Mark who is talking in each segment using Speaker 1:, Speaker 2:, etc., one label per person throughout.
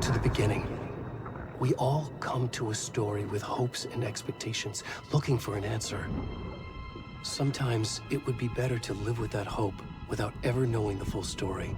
Speaker 1: to the beginning. We all come to a story with hopes and expectations, looking for an answer. Sometimes it would be better to live with that hope without ever knowing the full story.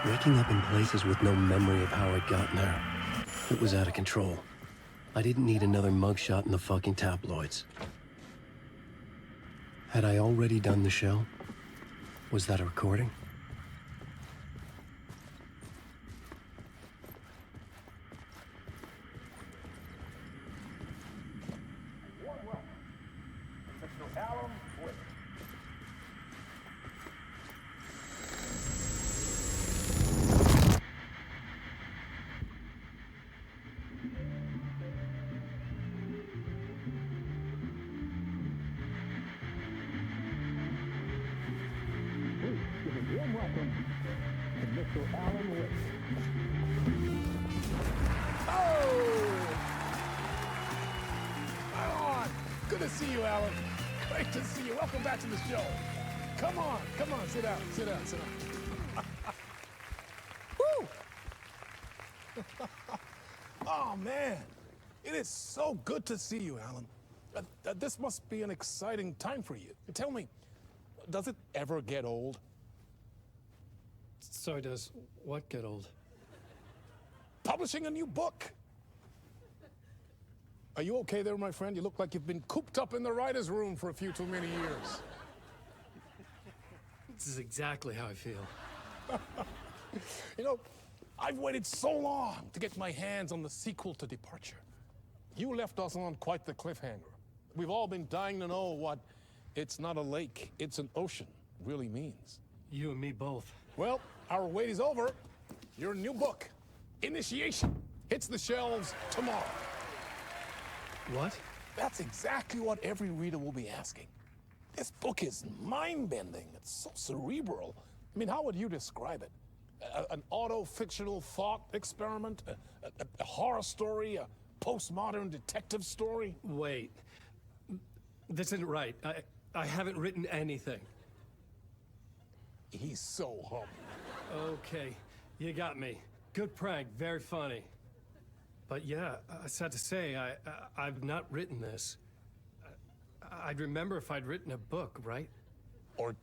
Speaker 1: Waking up in places with no memory of how I'd gotten there. It was out of control. I didn't need another mugshot in the fucking tabloids. Had I already done the show? Was that a recording?
Speaker 2: Good to see you, Alan. Great to see you. Welcome back to the show. Come on, sit down. Woo! Oh, man. It is so good to see you, Alan. This must be an exciting time for you. Tell me, does it ever get old?
Speaker 1: Sorry, does what get old?
Speaker 2: Publishing a new book. Are you okay there, my friend? You look like you've been cooped up in the writer's room for a few too many years.
Speaker 1: This is exactly how I feel.
Speaker 2: You know, I've waited so long to get my hands on the sequel to Departure. You left us on quite the cliffhanger. We've all been dying to know what "it's not a lake, it's an ocean" really means.
Speaker 1: You and me both.
Speaker 2: Well, our wait is over. Your new book, Initiation, hits the shelves tomorrow.
Speaker 1: What?
Speaker 2: That's exactly what every reader will be asking. This book is mind-bending. It's so cerebral. I mean, how would you describe it? An auto-fictional thought experiment? A horror story? A postmodern detective story?
Speaker 1: Wait. This isn't right. I haven't written anything.
Speaker 2: He's so humble.
Speaker 1: Okay, you got me. Good prank, very funny. But yeah, sad to say, I've not written this. I'd remember if I'd written a book, right?
Speaker 2: Or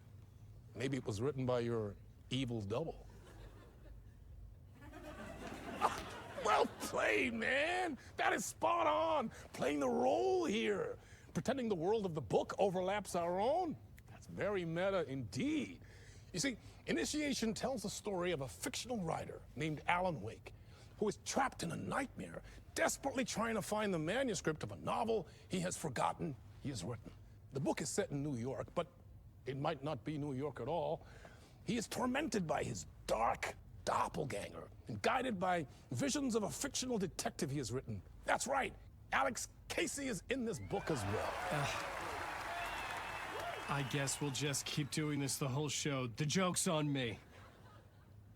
Speaker 2: maybe it was written by your evil double. Well played, man. That is spot on. Playing the role here. Pretending the world of the book overlaps our own. That's very meta indeed. You see, Initiation tells the story of a fictional writer named Alan Wake, who is trapped in a nightmare, desperately trying to find the manuscript of a novel he has forgotten he has written. The book is set in New York, but it might not be New York at all. He is tormented by his dark doppelganger and guided by visions of a fictional detective he has written. That's right, Alex Casey is in this book as well.
Speaker 1: I guess we'll just keep doing this the whole show. The joke's on me.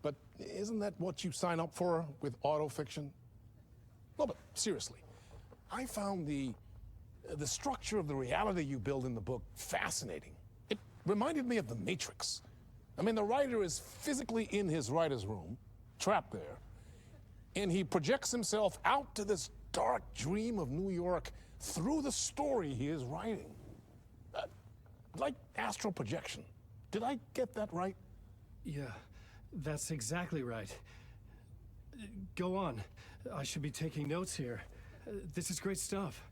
Speaker 2: But isn't that what you sign up for with autofiction? No, but seriously, I found the structure of the reality you build in the book fascinating. It reminded me of The Matrix. I mean, the writer is physically in his writer's room, trapped there, and he projects himself out to this dark dream of New York through the story he is writing. Like astral projection. Did I get that right?
Speaker 1: Yeah, that's exactly right. Go on. I should be taking notes here. This is great stuff.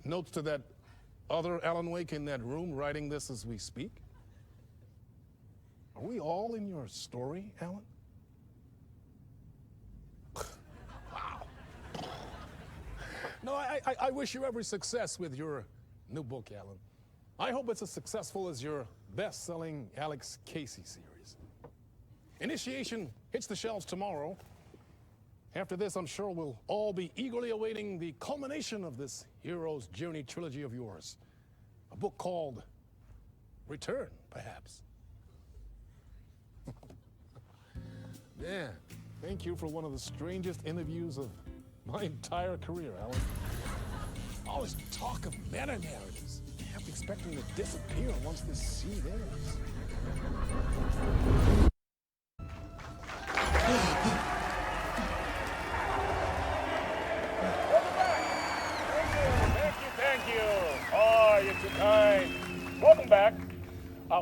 Speaker 2: Notes to that other Alan Wake in that room writing this as we speak? Are we all in your story, Alan? Wow. No, I wish you every success with your new book, Alan. I hope it's as successful as your best-selling Alex Casey series. Initiation hits the shelves tomorrow. After this, I'm sure we'll all be eagerly awaiting the culmination of this hero's journey trilogy of yours. A book called Return, perhaps. Man, thank you for one of the strangest interviews of my entire career, Alan. All this talk of meta-narratives. I'm expecting to disappear once this seed ends. Thank you. Oh, you're too kind. Welcome back.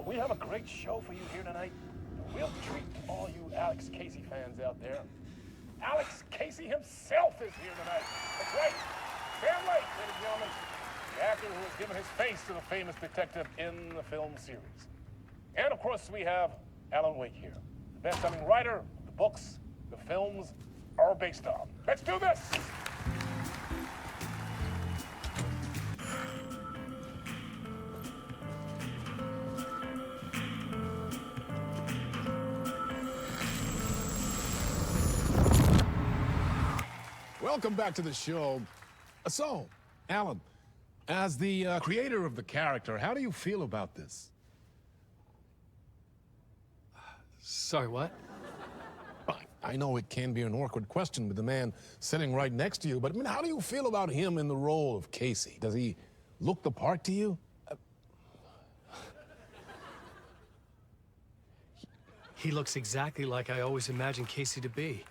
Speaker 2: We have a great show for you here tonight. A real treat to all you Alex Casey fans out there. Alex Casey himself is here tonight. That's right. Sam Lake, ladies and gentlemen. The actor who has given his face to the famous detective in the film series. And of course, we have Alan Wake here, the best-selling writer the books the films are based on. Let's do this! Welcome back to the show. So, Alan, as the creator of the character, how do you feel about this?
Speaker 1: Sorry, what?
Speaker 2: I know it can be an awkward question with the man sitting right next to you, but I mean, how do you feel about him in the role of Casey? Does he look the part to you?
Speaker 1: He looks exactly like I always imagined Casey to be.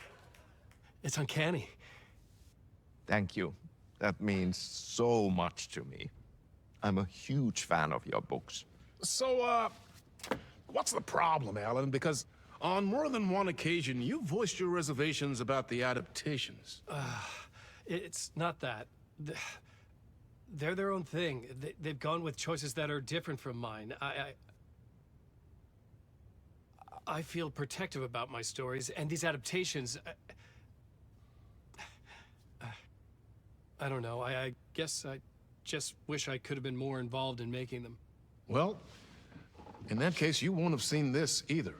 Speaker 1: It's uncanny.
Speaker 3: Thank you. That means so much to me. I'm a huge fan of your books.
Speaker 2: So, what's the problem, Alan? Because on more than one occasion, you voiced your reservations about the adaptations.
Speaker 1: It's not that. They're their own thing. They've gone with choices that are different from mine. I feel protective about my stories, and these adaptations... I don't know. I guess I just wish I could have been more involved in making them.
Speaker 2: Well, in that case, you won't have seen this either.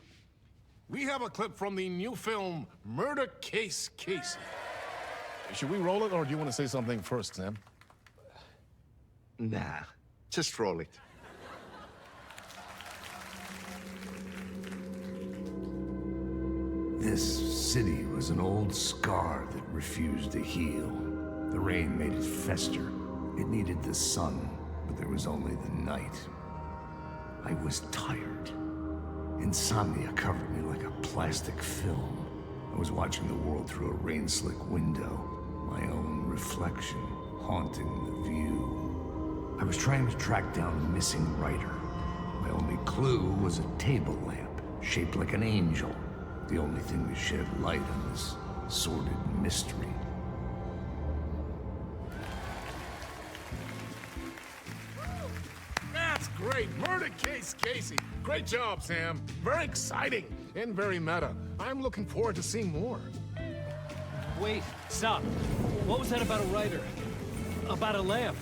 Speaker 2: We have a clip from the new film, Murder Case Casey. Should we roll it, or do you want to say something first, Sam?
Speaker 3: Nah, just roll it.
Speaker 4: This city was an old scar that refused to heal. The rain made it fester. It needed the sun, but there was only the night. I was tired. Insomnia covered me like a plastic film. I was watching the world through a rain-slick window, my own reflection haunting the view. I was trying to track down a missing writer. My only clue was a table lamp, shaped like an angel, the only thing to shed light on this sordid mystery.
Speaker 2: That's great. Murder Case Casey. Great job, Sam. Very exciting and very meta. I'm looking forward to seeing more.
Speaker 1: Wait, stop. What was that about a writer? About a lamp?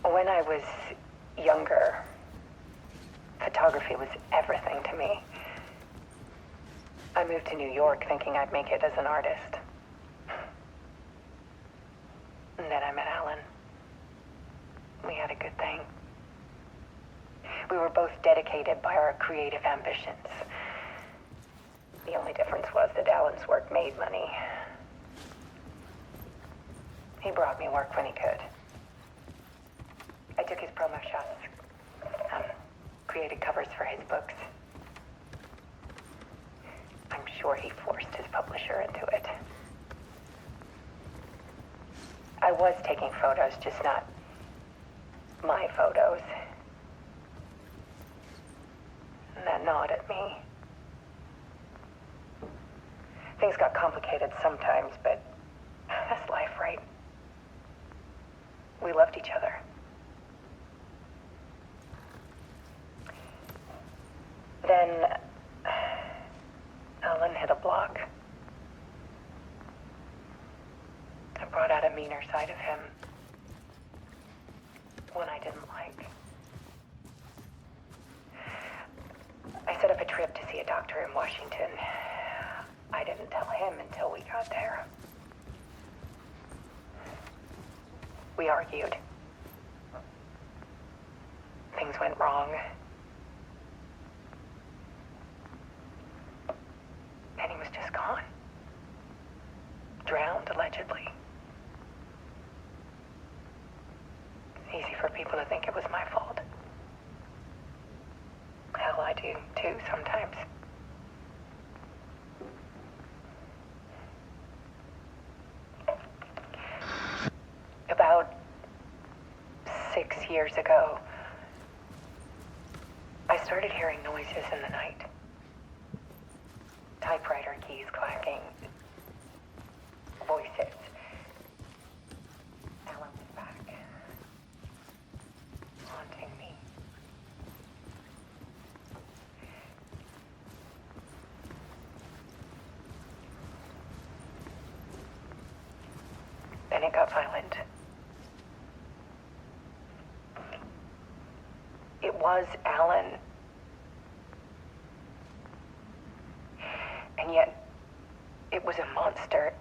Speaker 5: When I was younger, photography was everything to me. I moved to New York thinking I'd make it as an artist. And then I met Alan. We had a good thing. We were both dedicated by our creative ambitions. The only difference was that Alan's work made money. He brought me work when he could. I took his promo shots, created covers for his books. I'm sure he forced his publisher into it. I was taking photos, just not my photos. that nod at me. Things got complicated sometimes, but that's life, right? We loved each other. Then Alan hit a block. I brought out a meaner side of him. One I didn't like. I set up a trip to see a doctor in Washington. I didn't tell him until we got there. We argued. Things went wrong. And he was just gone. Drowned, allegedly. It's easy for people to think it was my fault. Hell, I do too sometimes. About 6 years ago, I started hearing noises in the night. Typewriter keys clacking. Voices. Alan was back. Haunting me. Then it got violent. It was Alan. And yet, it was a monster.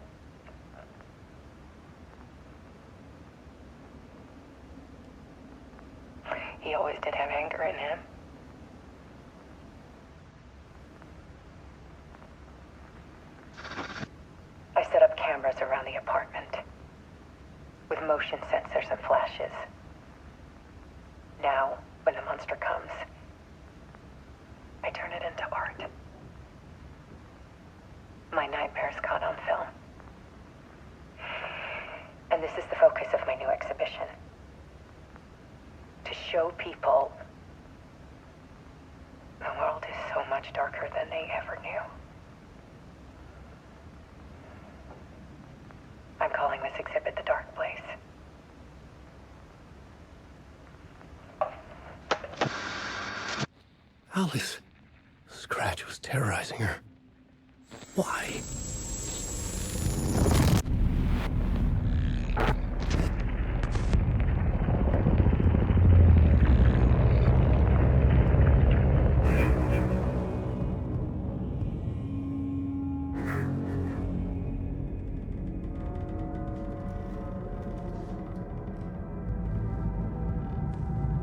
Speaker 5: He always did have anger in him. I set up cameras around the apartment with motion sensors and flashes. Now, when the monster comes, I turn it into art. My nightmares caught on film. And this is the focus of my new exhibition. To show people the world is so much darker than they ever knew. I'm calling this exhibit The Dark Place.
Speaker 1: Alice. Scratch was terrorizing her. Why?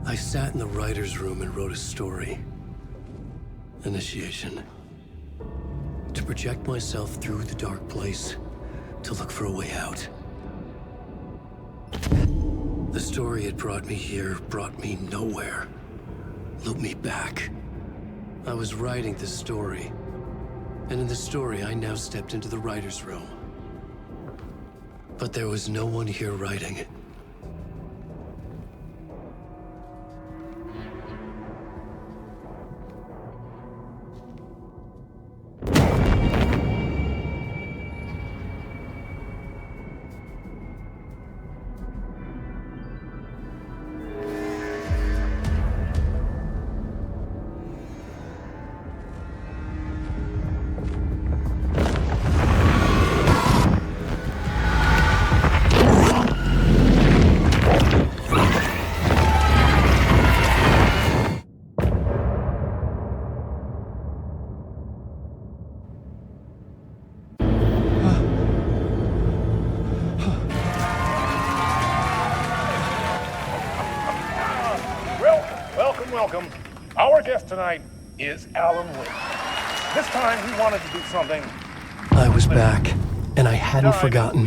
Speaker 1: I sat in the writer's room and wrote a story. Initiation. To project myself through the dark place, to look for a way out. The story had brought me here, brought me nowhere. Looped me back. I was writing the story. And in the story, I now stepped into the writer's room. But there was no one here writing it.
Speaker 2: Welcome. Our guest tonight is Alan Wake. This time he wanted to do something.
Speaker 1: I was back, and I hadn't forgotten.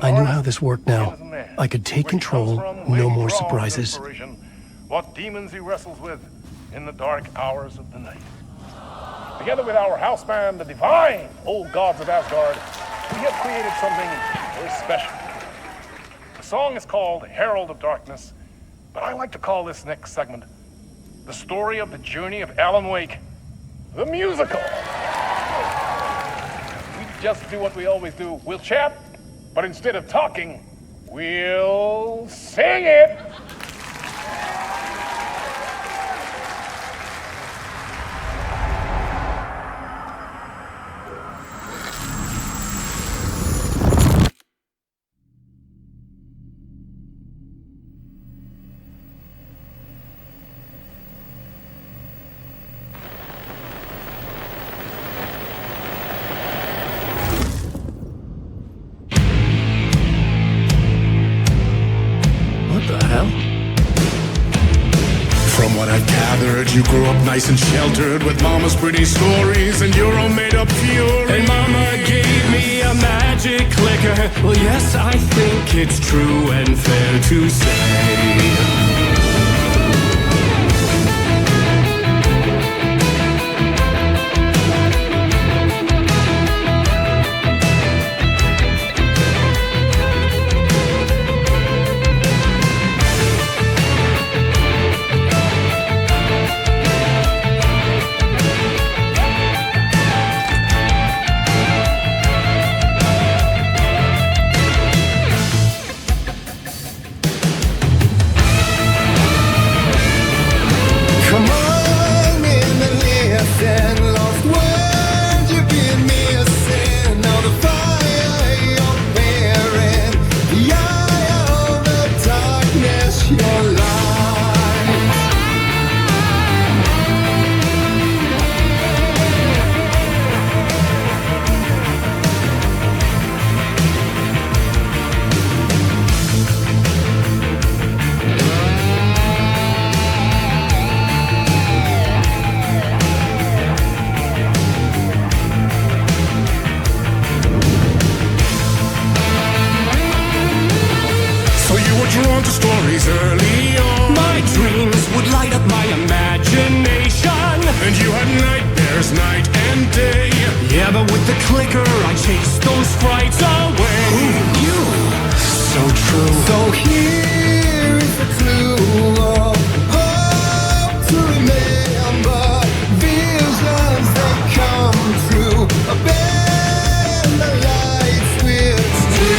Speaker 1: I knew how this worked now. I could take control, no more surprises.
Speaker 2: What demons he wrestles with in the dark hours of the night. Together with our house band, the divine old gods of Asgard, we have created something very special. The song is called Herald of Darkness, but I like to call this next segment the story of the journey of Alan Wake the musical. We just do what we always do. We'll chat, but instead of talking, we'll sing it.
Speaker 6: From what I've gathered, you grew up nice and sheltered with mama's pretty stories and your own made-up fury. And mama gave me a magic clicker. Well, yes, I think it's true and fair to say. Drawn to stories early on. My dreams would light up my imagination, and you had nightmares night and day. Yeah, but with the clicker I chased those frights away. Who knew? So true. So here is the clue of hope to remember. Visions that come true. Abandon the lights with steel.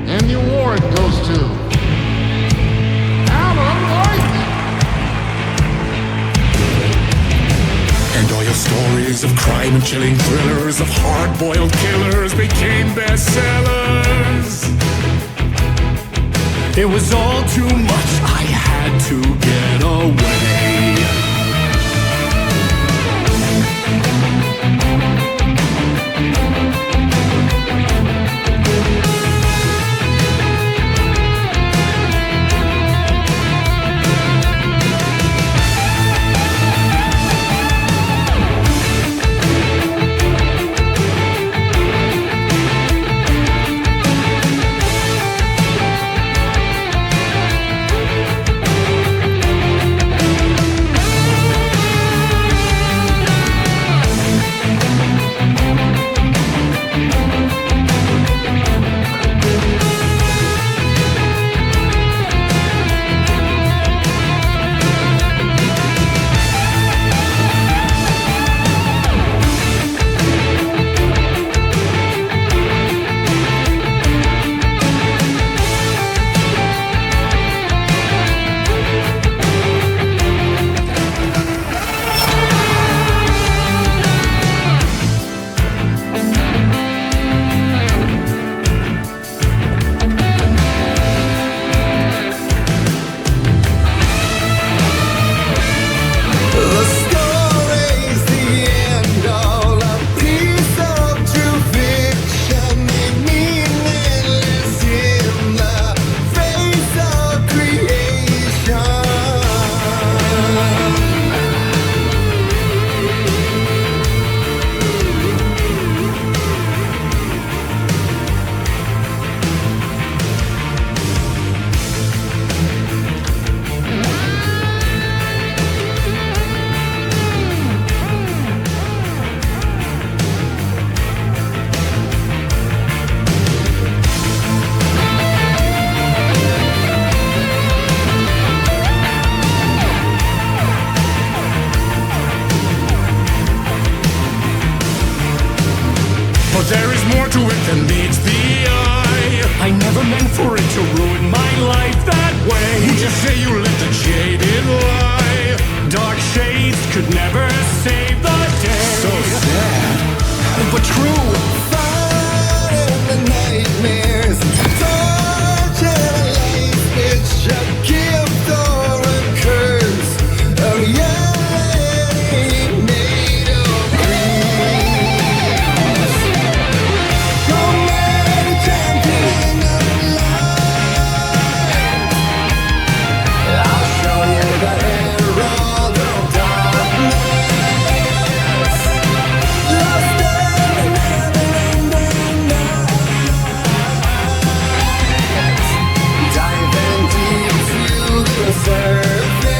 Speaker 7: And the award goes to Alan White.
Speaker 6: And all your stories of crime and chilling thrillers of hard-boiled killers became bestsellers. It was all too much, I had to get away. could never save the day.
Speaker 8: So sad, but true. Fighting the nightmares, torture life. It's a gift or a curse. A reality made of dreams. So many champion of life. I'll show you the herald of darkness. Lost in the never-ending night. Diving deep to the surface.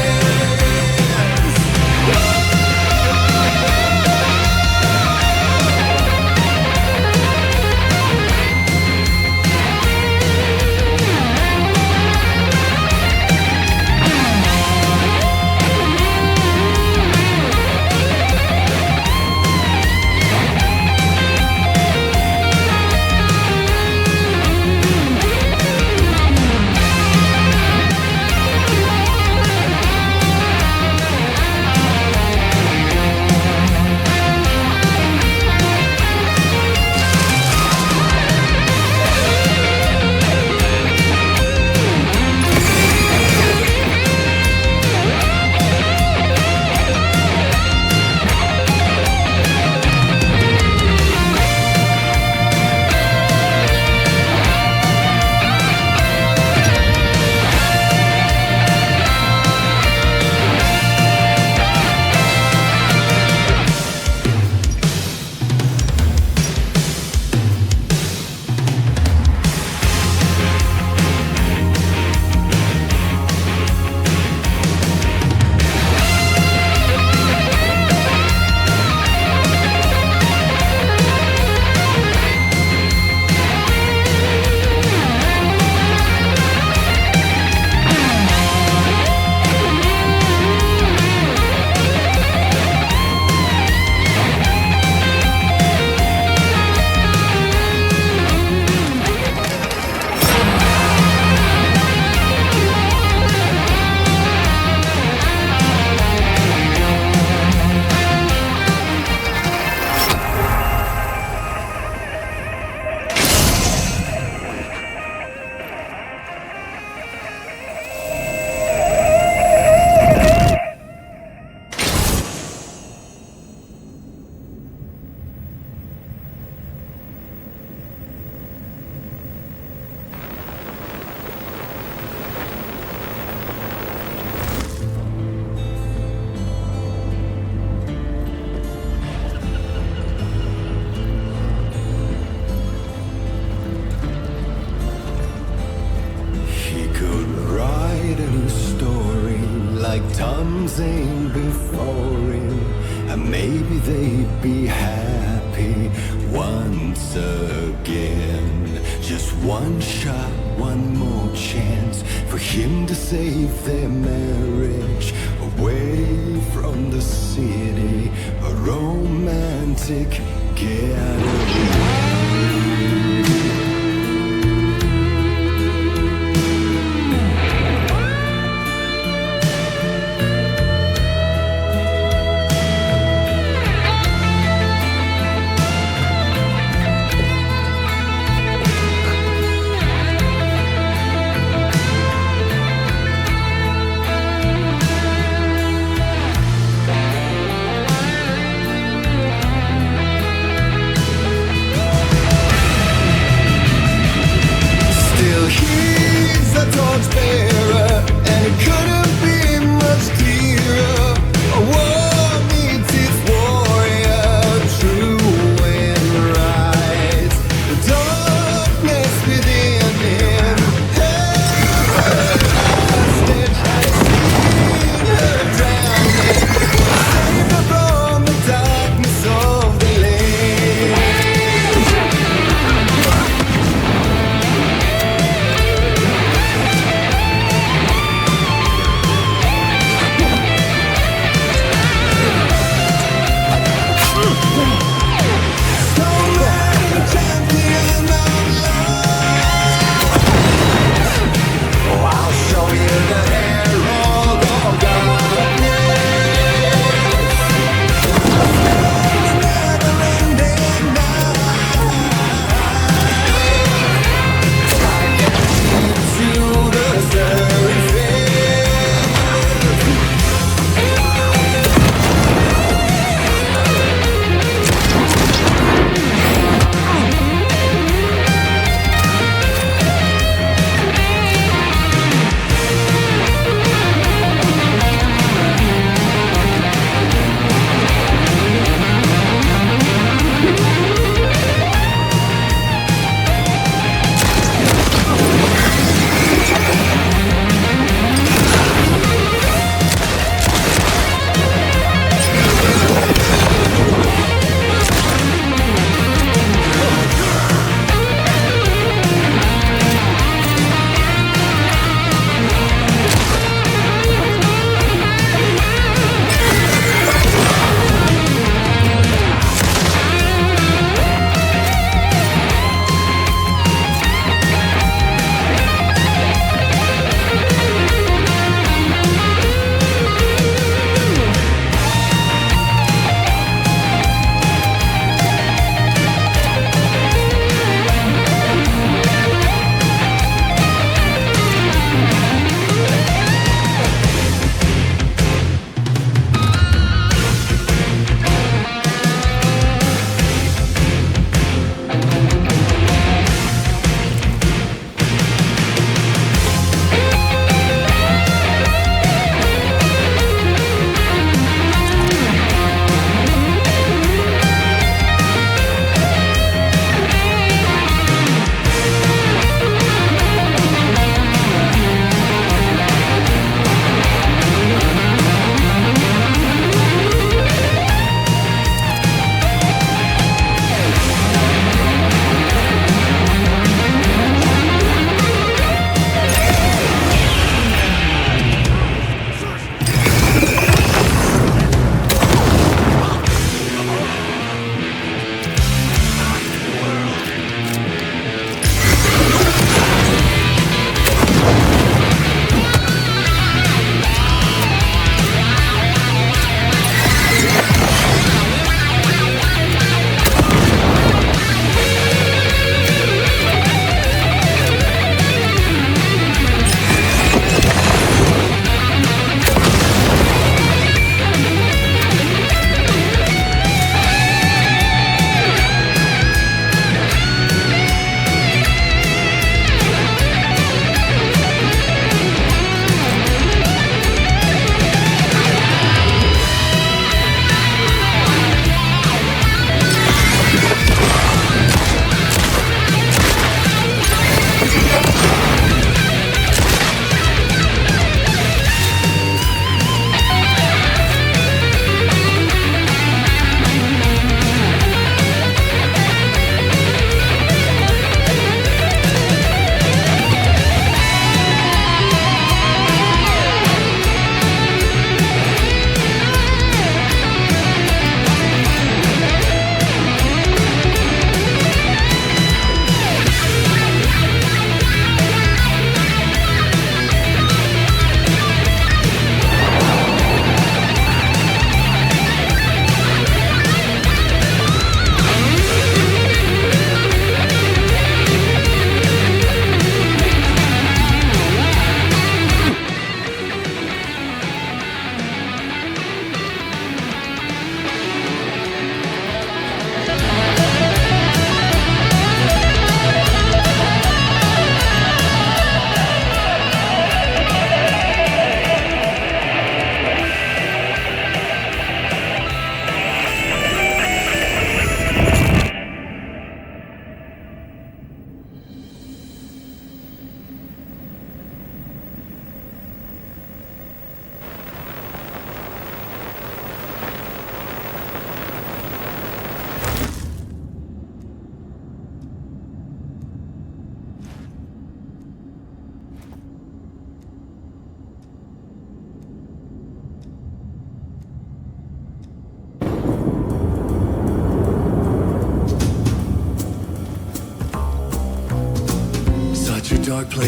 Speaker 8: He could write a new story like Tom's ain't before him, and maybe they'd be happy once again. Just one shot, one more chance for him to save their marriage. Away from the city, a romantic getaway.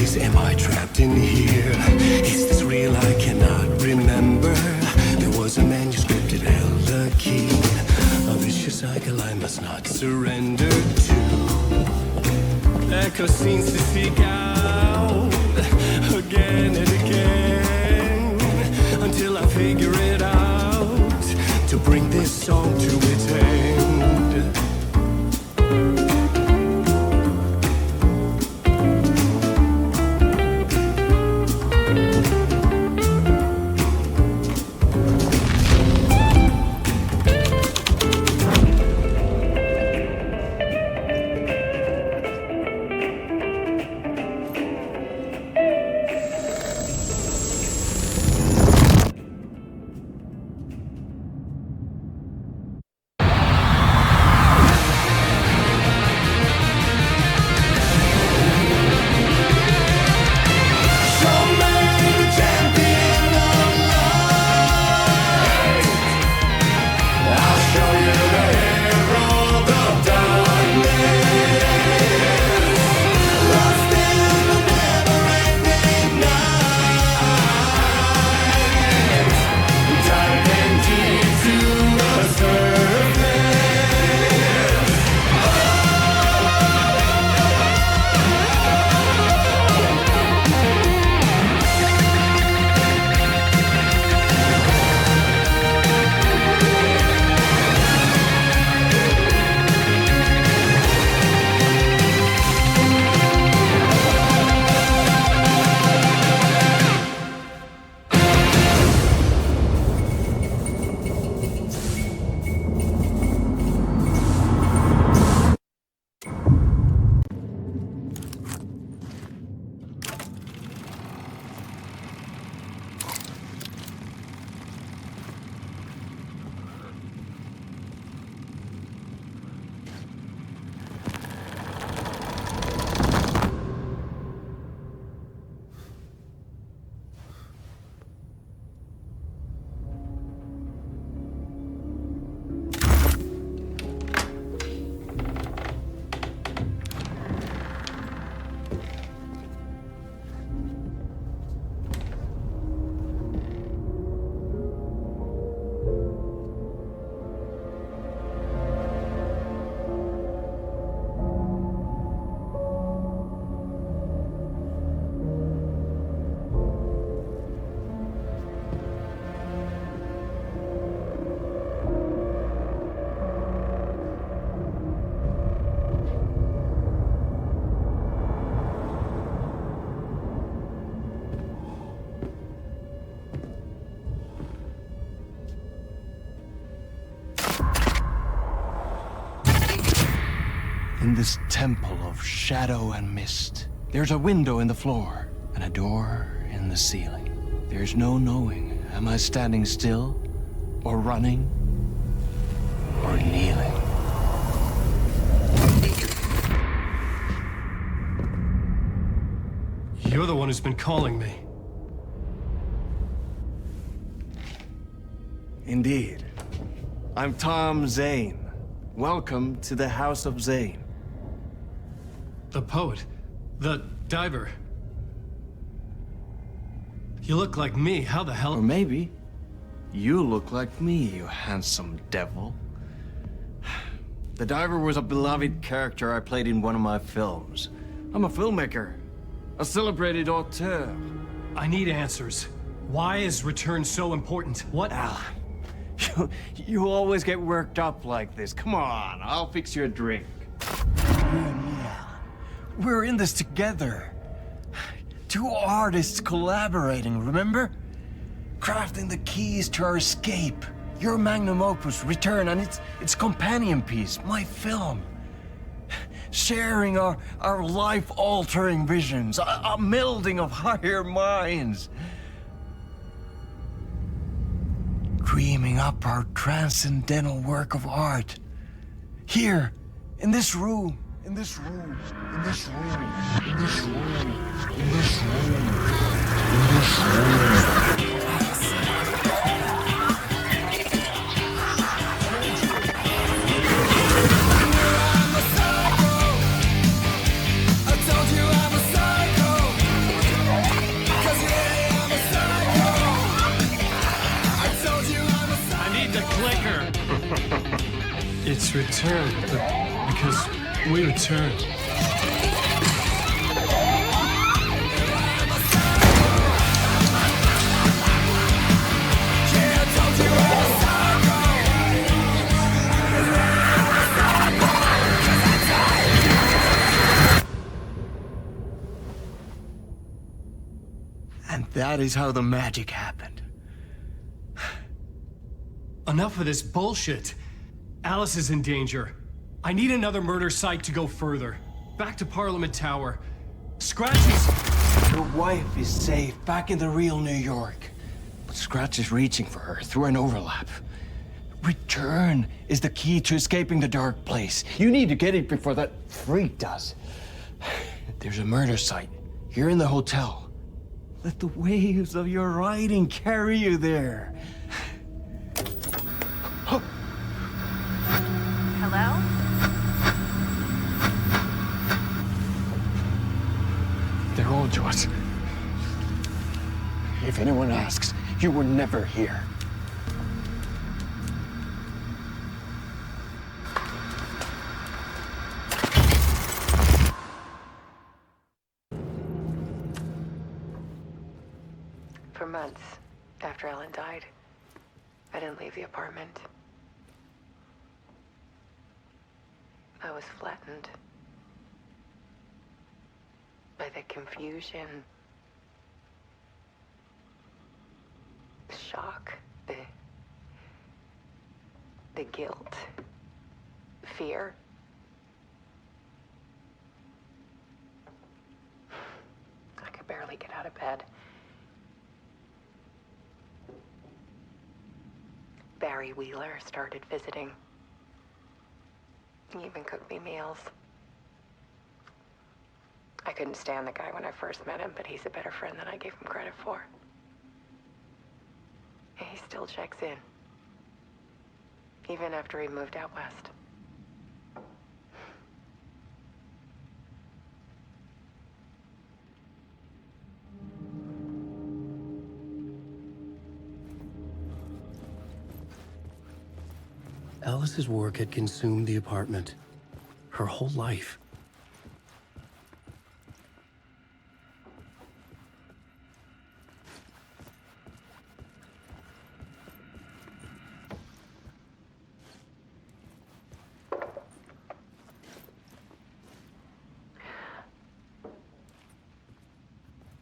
Speaker 1: days am I trapped in here? Is this real? I cannot remember. There was a manuscript, it held the key. A vicious cycle I must not surrender to. Echo scenes to seek out again and again until I figure it out to bring this song to its end.
Speaker 9: In this temple of shadow and mist, there's a window in the floor and a door in the ceiling. There's no knowing, am I standing still, or running, or kneeling?
Speaker 1: You're the one who's been calling me.
Speaker 9: Indeed. I'm Tom Zane. Welcome to the House of Zane.
Speaker 1: The poet. The diver. You look like me. How the hell?
Speaker 9: Or maybe you look like me, you handsome devil. The diver was a beloved character I played in one of my films. I'm a filmmaker, a celebrated auteur.
Speaker 1: I need answers. Why is Return so important? What?
Speaker 9: Al, you always get worked up like this. Come on, I'll fix you a drink. You and me, Alan. We're in this together. Two artists collaborating, remember? Crafting the keys to our escape. Your magnum opus, Return, and its companion piece, my film. Sharing our life-altering visions, a melding of higher minds. Dreaming up our transcendental work of art. Here, in this room, in this room, in this room, in this room, in this room, in this room.
Speaker 6: It's returned, but because we returned.
Speaker 9: And that is how the magic happened.
Speaker 6: Enough of this bullshit. Alice is in danger. I need another murder site to go further. Back to Parliament Tower. Scratchy's...
Speaker 9: Your wife is safe, back in the real New York. But Scratch is reaching for her through an overlap. Return is the key to escaping the dark place. You need to get it before that freak does. There's a murder site here in the hotel. Let the waves of your writing carry you there.
Speaker 5: Hello?
Speaker 9: They're on to us. If anyone asks, you were never here.
Speaker 5: For months after Ellen died, I didn't leave the apartment. I was flattened by the confusion, the shock, the guilt, fear. I could barely get out of bed. Barry Wheeler started visiting. He even cooked me meals. I couldn't stand the guy when I first met him, but he's a better friend than I gave him credit for. And he still checks in, even after he moved out west.
Speaker 1: Alice's work had consumed the apartment. Her whole life.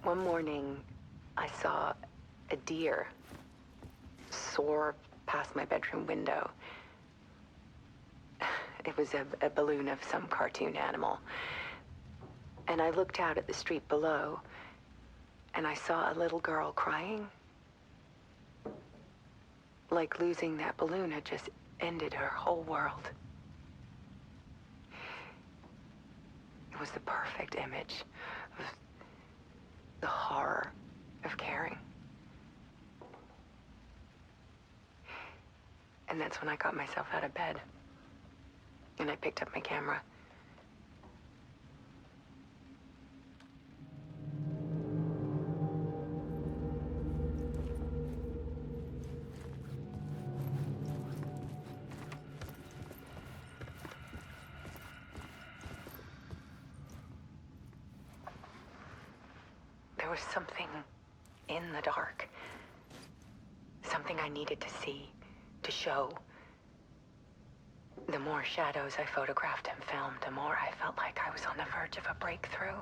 Speaker 5: One morning, I saw a deer soar past my bedroom window. It was a balloon of some cartoon animal. And I looked out at the street below, and I saw a little girl crying. Like losing that balloon had just ended her whole world. It was the perfect image of the horror of caring. And that's when I got myself out of bed. And I picked up my camera. There was something in the dark. Something I needed to see, to show. The more shadows I photographed and filmed, the more I felt like I was on the verge of a breakthrough.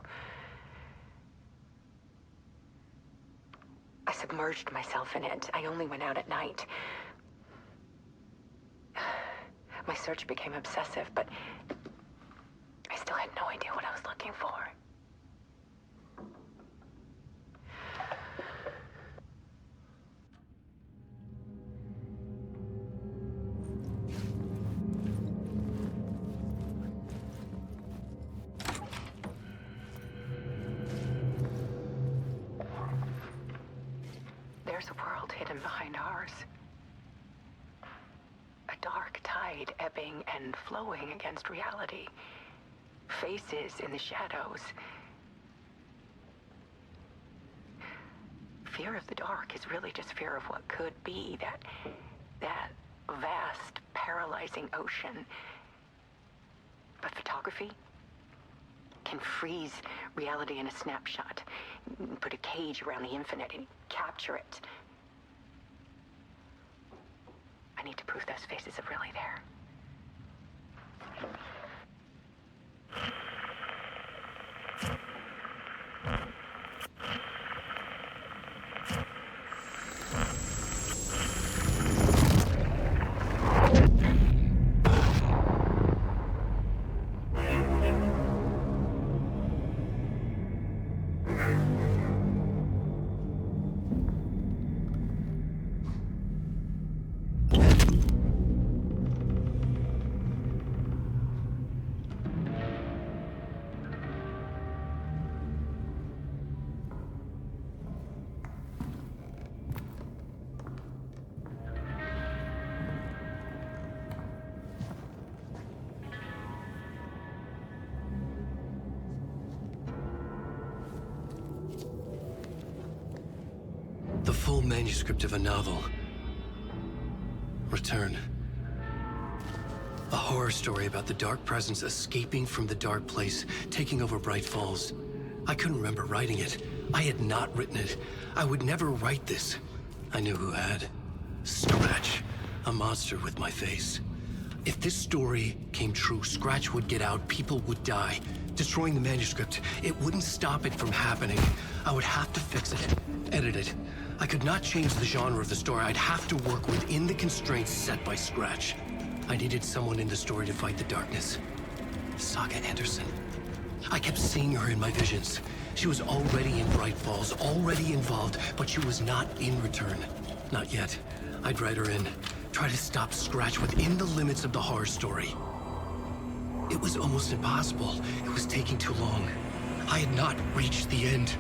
Speaker 5: I submerged myself in it. I only went out at night. My search became obsessive, but I still had no idea what I was looking for. There's a world hidden behind ours. A dark tide ebbing and flowing against reality. Faces in the shadows. Fear of the dark is really just fear of what could be, that vast, paralyzing ocean But photography can freeze reality in a snapshot, put a cage around the infinite and capture it. I need to prove those faces are really there.
Speaker 1: The full manuscript of a novel. Return. A horror story about the dark presence escaping from the dark place, taking over Bright Falls. I couldn't remember writing it. I had not written it. I would never write this. I knew who had. Scratch. A monster with my face. If this story came true, Scratch would get out, people would die. Destroying the manuscript, it wouldn't stop it from happening. I would have to fix it, edit it. I could not change the genre of the story. I'd have to work within the constraints set by Scratch. I needed someone in the story to fight the darkness. Saga Anderson. I kept seeing her in my visions. She was already in Bright Falls, already involved, but she was not in Return. Not yet. I'd write her in, try to stop Scratch within the limits of the horror story. It was almost impossible. It was taking too long. I had not reached the end.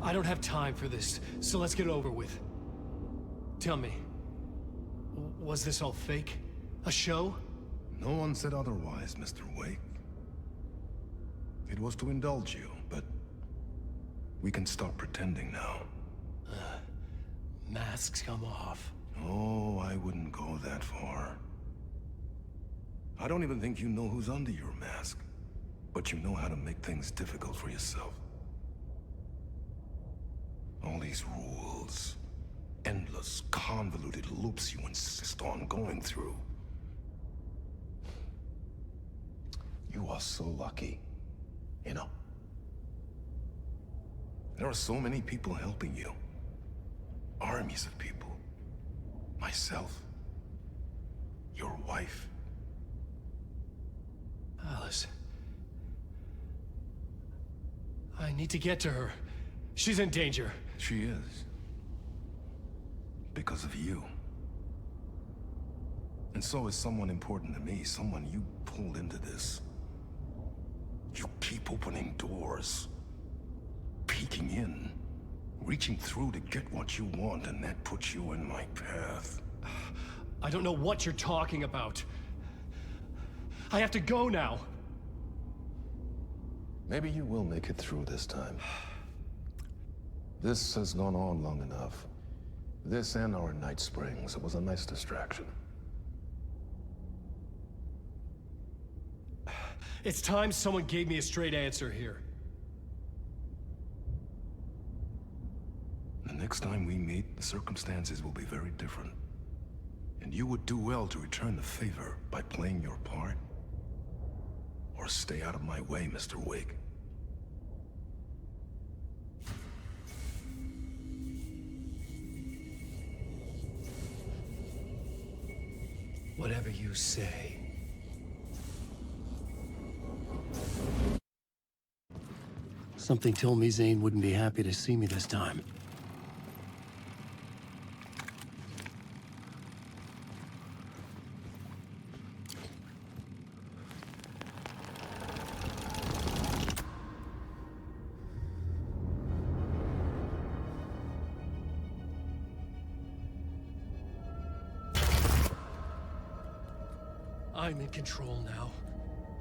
Speaker 1: I don't have time for this, so let's get it over with. Tell me, was this all fake? A show?
Speaker 10: No one said otherwise, Mr. Wake. It was to indulge you, but we can stop pretending now.
Speaker 1: Masks come off.
Speaker 10: Oh, I wouldn't go that far. I don't even think you know who's under your mask, but you know how to make things difficult for yourself. All these rules, endless, convoluted loops you insist on going through. You are so lucky, you know. There are so many people helping you. Armies of people. Myself. Your wife.
Speaker 1: Alice. I need to get to her. She's in danger.
Speaker 10: She is. Because of you. And so is someone important to me, someone you pulled into this. You keep opening doors, peeking in, Reaching through to get what you want, and that puts you in my path.
Speaker 6: I don't know what you're talking about. I have to go now.
Speaker 10: Maybe you will make it through this time. This has gone on long enough. This and our Night Springs. It was a nice distraction.
Speaker 6: It's time someone gave me a straight answer here.
Speaker 10: The next time we meet, the circumstances will be very different. And you would do well to return the favor by playing your part. Or stay out of my way, Mr. Wig.
Speaker 1: Whatever you say. Something told me Zane wouldn't be happy to see me this time.
Speaker 6: I'm in control now.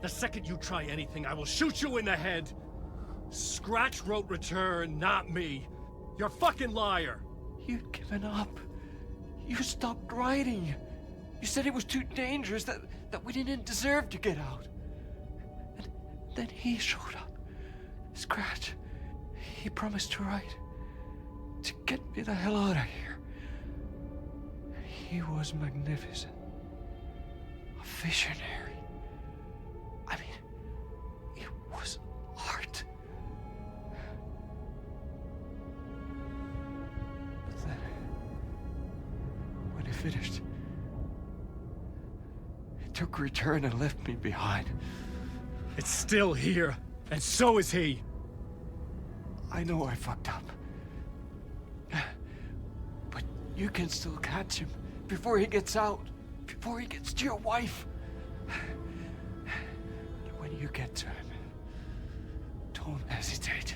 Speaker 6: The second you try anything, I will shoot you in the head. Scratch wrote return, not me. You're a fucking liar.
Speaker 9: You'd given up. You stopped writing. You said it was too dangerous, that we didn't deserve to get out. And then he showed up. Scratch. He promised to write. To get me the hell out of here. He was magnificent. A visionary. I mean, it was art. But then, when he finished, he took a return and left me behind.
Speaker 6: It's still here, and so is he.
Speaker 9: I know I fucked up. But you can still catch him before he gets out, before he gets to your wife. When you get to him, don't hesitate.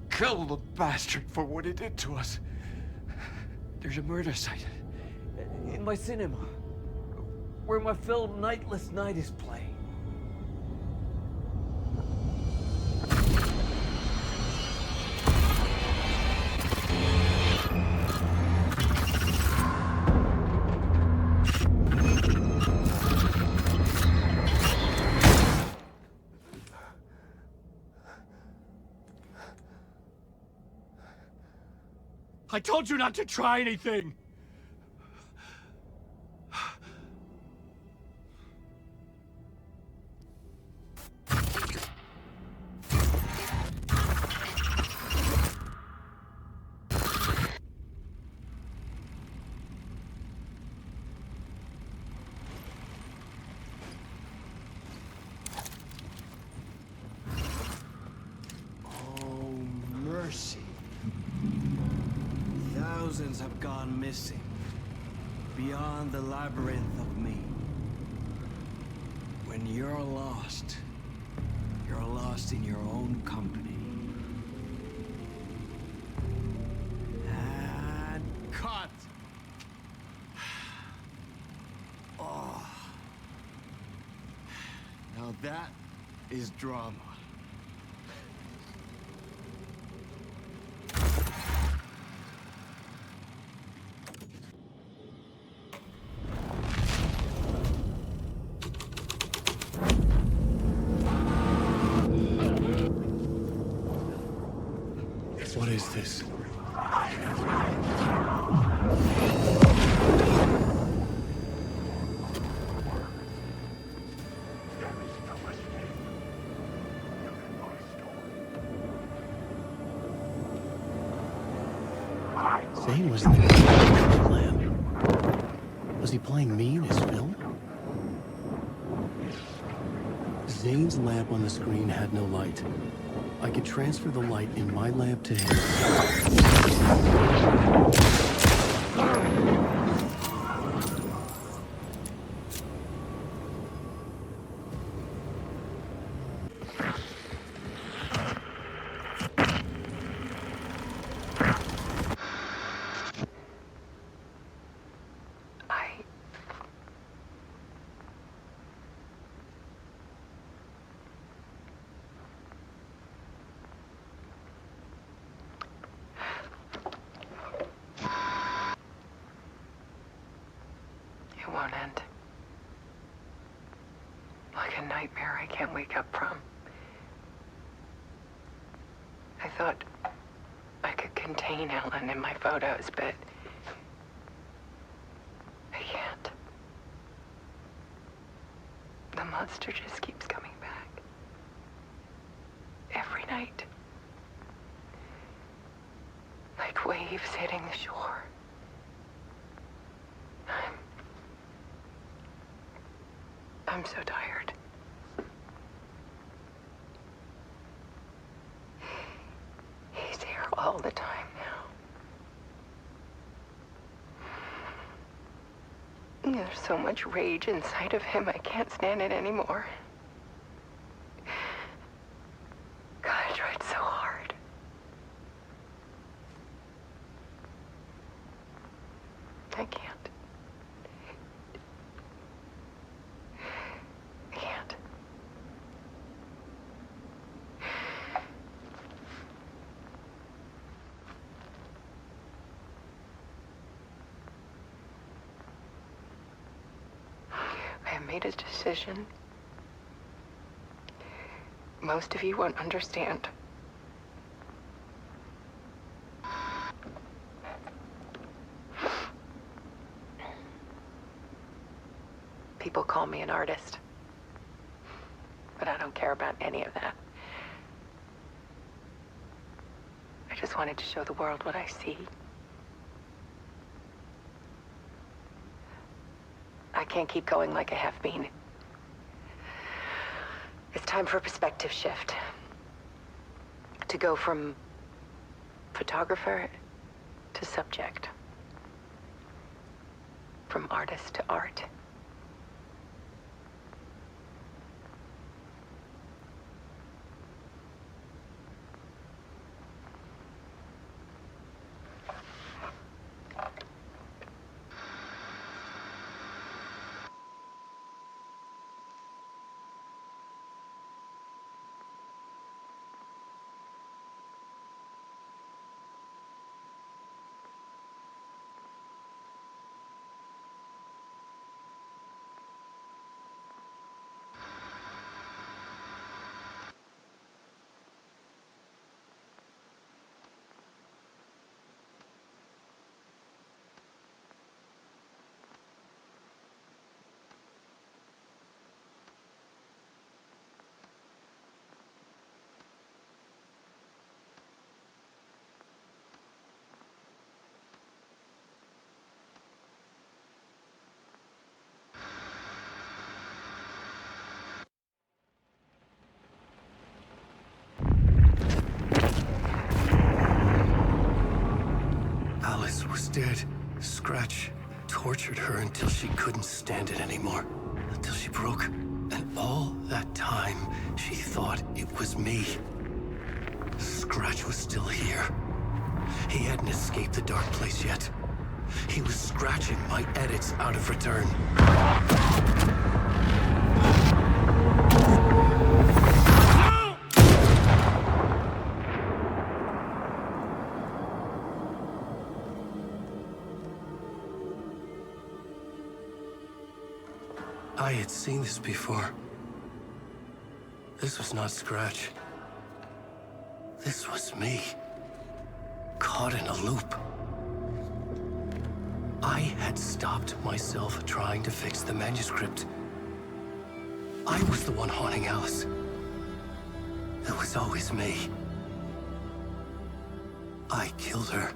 Speaker 9: Kill the bastard for what he did to us. There's a murder site in my cinema where my film Nightless Night is playing.
Speaker 6: I told you not to try anything!
Speaker 9: Oh, mercy. Thousands have gone missing, beyond the labyrinth of me. When you're lost in your own company. And cut! Oh. Now that is drama.
Speaker 1: What is this? Zane was in the lab. Was he playing me in his film? Zane's lamp on the screen had no light. I could transfer the light in my lamp to him.
Speaker 5: won't end. Like a nightmare I can't wake up from. I thought I could contain Ellen in my photos, but I can't. The monster just keeps coming back. Every night. Like waves hitting the shore. I'm so tired. He's here all the time now. There's so much rage inside of him, I can't stand it anymore. God, I tried so hard. I can't. I can't. I have made a decision. Most of you won't understand. People call me an artist, but I don't care about any of that. I just wanted to show the world what I see. I can't keep going like I have been. It's time for a perspective shift. To go from photographer to subject. From artist to art.
Speaker 1: Alice was dead. Scratch tortured her until she couldn't stand it anymore. Until she broke. And all that time, she thought it was me. Scratch was still here. He hadn't escaped the dark place yet. He was scratching my edits out of return. I had seen this before. This was not Scratch. This was me. Caught in a loop. I had stopped myself trying to fix the manuscript. I was the one haunting Alice. It was always me. I killed her.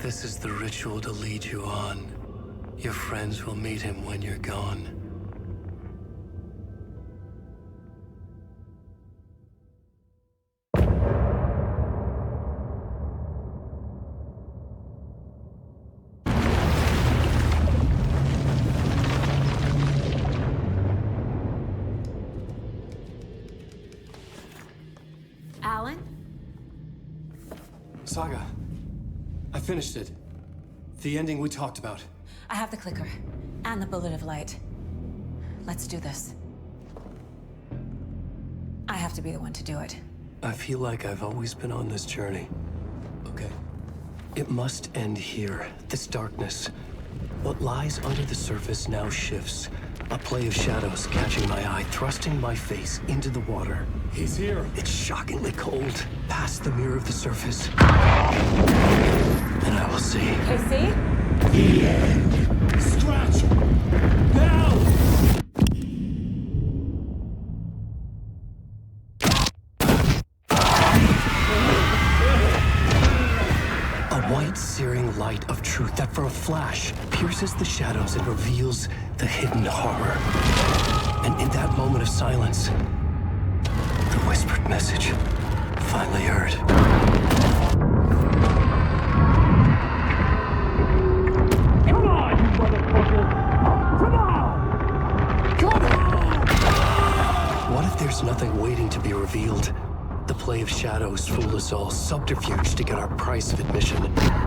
Speaker 1: This is the ritual to lead you on. Your friends will meet him when you're gone. Saga, I finished it. The ending we talked about.
Speaker 5: I have the clicker and the bullet of light. Let's do this. I have to be the one to do it.
Speaker 1: I feel like I've always been on this journey. Okay. It must end here, this darkness. What lies under the surface now shifts. A play of shadows catching my eye, thrusting my face into the water.
Speaker 2: He's here.
Speaker 1: It's shockingly cold, past the mirror of the surface. And I will see.
Speaker 5: KC?
Speaker 2: The end. Scratch! Now!
Speaker 1: A white, searing light of truth that for a flash pierces the shadows and reveals the hidden horror. And in that moment of silence, the whispered message finally heard.
Speaker 2: Come on, you motherfucker! Come on! Come on!
Speaker 1: What if there's nothing waiting to be revealed? The play of shadows fooled us all, subterfuge to get our price of admission.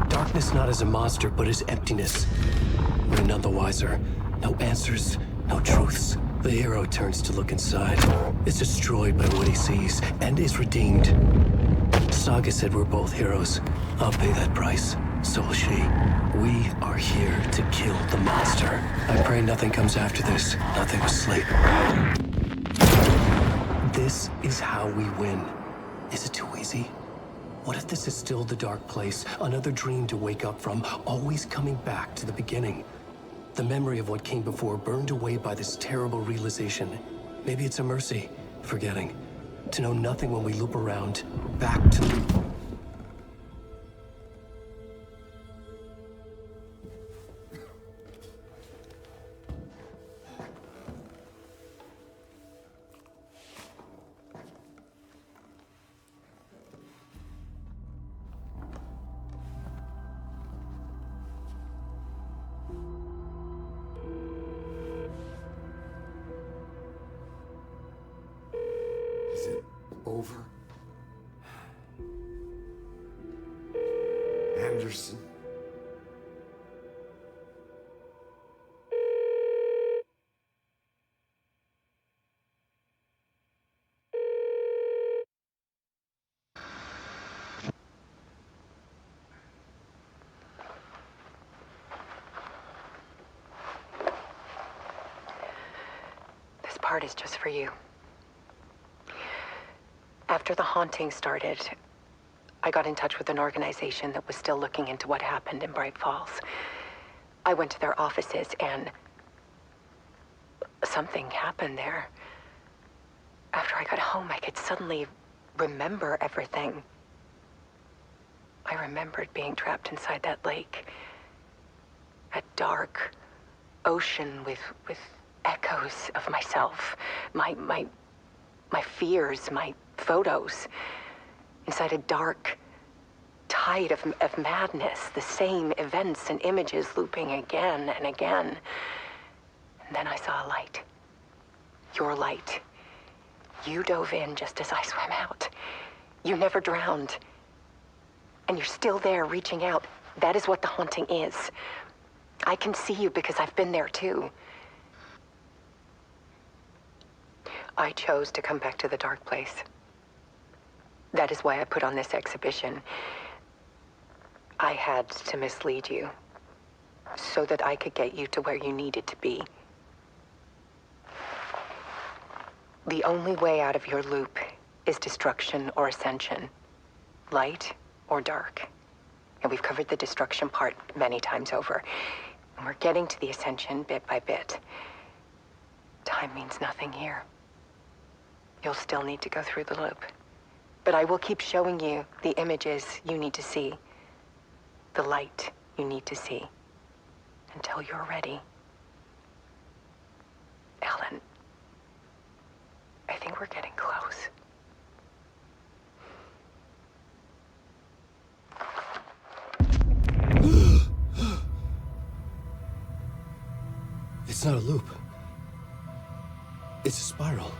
Speaker 1: Darkness not as a monster, but as emptiness. We're none the wiser. No answers, no truths. The hero turns to look inside. Is destroyed by what he sees, and is redeemed. Saga said we're both heroes. I'll pay that price. So will she. We are here to kill the monster. I pray nothing comes after this. Nothing but sleep. This is how we win. Is it too easy? What if this is still the dark place? Another dream to wake up from, always coming back to the beginning. The memory of what came before burned away by this terrible realization. Maybe it's a mercy, forgetting. To know nothing when we loop around, back to...
Speaker 4: Is it over? Anderson?
Speaker 5: This part is just for you. After the haunting started, I got in touch with an organization that was still looking into what happened in Bright Falls. I went to their offices and something happened there. After I got home, I could suddenly remember everything. I remembered being trapped inside that lake. A dark ocean with echoes of myself. My fears, my photos. Inside a dark tide of madness. The same events and images looping again and again. And then I saw a light. Your light. You dove in just as I swam out. You never drowned. And you're still there reaching out. That is what the haunting is. I can see you because I've been there too. I chose to come back to the dark place. That is why I put on this exhibition. I had to mislead you so that I could get you to where you needed to be. The only way out of your loop is destruction or ascension, light or dark. And we've covered the destruction part many times over. And we're getting to the ascension bit by bit. Time means nothing here. You'll still need to go through the loop. But I will keep showing you the images you need to see, the light you need to see, until you're ready. Alan, I think we're getting close.
Speaker 1: It's not a loop. It's a spiral.